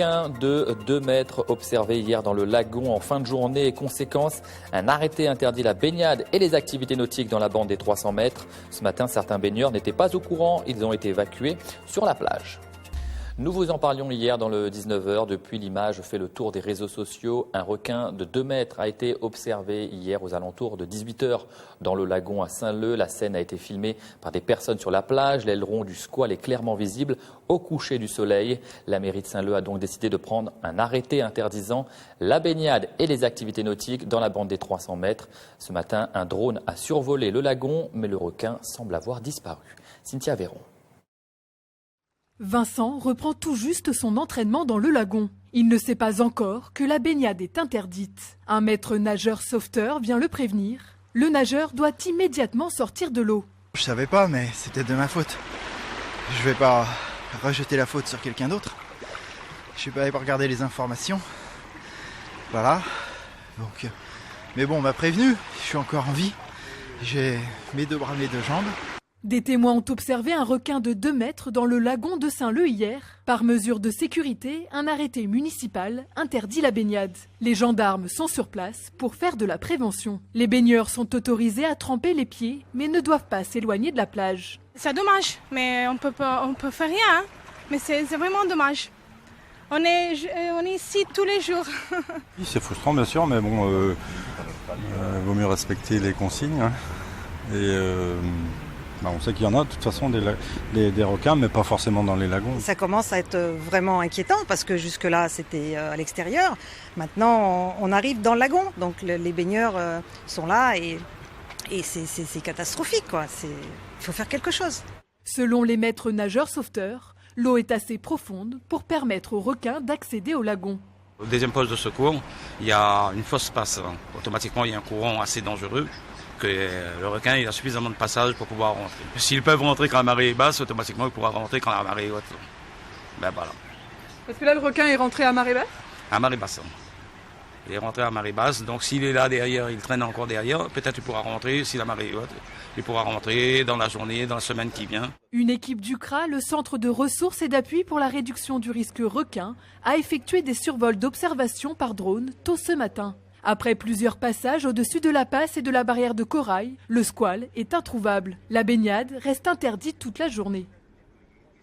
requin de 2 mètres observé hier dans le lagon en fin de journée et conséquence, un arrêté interdit la baignade et les activités nautiques dans la bande des 300 mètres. Ce matin, certains baigneurs n'étaient pas au courant, ils ont été évacués sur la plage. Nous vous en parlions hier dans le 19h. Depuis, l'image fait le tour des réseaux sociaux. Un requin de 2 mètres a été observé hier aux alentours de 18h dans le lagon à Saint-Leu. La scène a été filmée par des personnes sur la plage. L'aileron du squale est clairement visible au coucher du soleil. La mairie de Saint-Leu a donc décidé de prendre un arrêté interdisant la baignade et les activités nautiques dans la bande des 300 mètres. Ce matin, un drone a survolé le lagon, mais le requin semble avoir disparu. Cynthia Véron. Vincent reprend tout juste son entraînement dans le lagon. Il ne sait pas encore que la baignade est interdite. Un maître nageur sauveteur vient le prévenir. Le nageur doit immédiatement sortir de l'eau. Je savais pas, mais c'était de ma faute. Je vais pas rejeter la faute sur quelqu'un d'autre. Je suis pas allé regarder les informations. Voilà. Donc, mais bon, on m'a prévenu. Je suis encore en vie. J'ai mes 2 bras, mes 2 jambes. Des témoins ont observé un requin de 2 mètres dans le lagon de Saint-Leu hier. Par mesure de sécurité, un arrêté municipal interdit la baignade. Les gendarmes sont sur place pour faire de la prévention. Les baigneurs sont autorisés à tremper les pieds, mais ne doivent pas s'éloigner de la plage. C'est dommage, mais on peut faire rien. Hein. Mais c'est vraiment dommage. On est ici tous les jours. Oui, c'est frustrant bien sûr, mais bon, vaut mieux respecter les consignes. Hein. Et on sait qu'il y en a de toute façon des requins, mais pas forcément dans les lagons. Ça commence à être vraiment inquiétant parce que jusque-là c'était à l'extérieur. Maintenant on arrive dans le lagon, donc les baigneurs sont là et c'est catastrophique, quoi. Il faut faire quelque chose. Selon les maîtres nageurs sauveteurs, l'eau est assez profonde pour permettre aux requins d'accéder au lagon. Au deuxième poste de secours, il y a une fosse passe. Automatiquement, il y a un courant assez dangereux. Que le requin il a suffisamment de passage pour pouvoir rentrer. S'ils peuvent rentrer quand la marée est basse, automatiquement il pourra rentrer quand la marée est haute. Ben voilà. Parce que là le requin est rentré à marée basse ? À marée basse. Il est rentré à marée basse, donc s'il est là derrière, il traîne encore derrière, peut-être il pourra rentrer, si la marée est haute, il pourra rentrer dans la journée, dans la semaine qui vient. Une équipe du CRA, le Centre de ressources et d'appui pour la réduction du risque requin, a effectué des survols d'observation par drone tôt ce matin. Après plusieurs passages au-dessus de la passe et de la barrière de corail, le squale est introuvable. La baignade reste interdite toute la journée.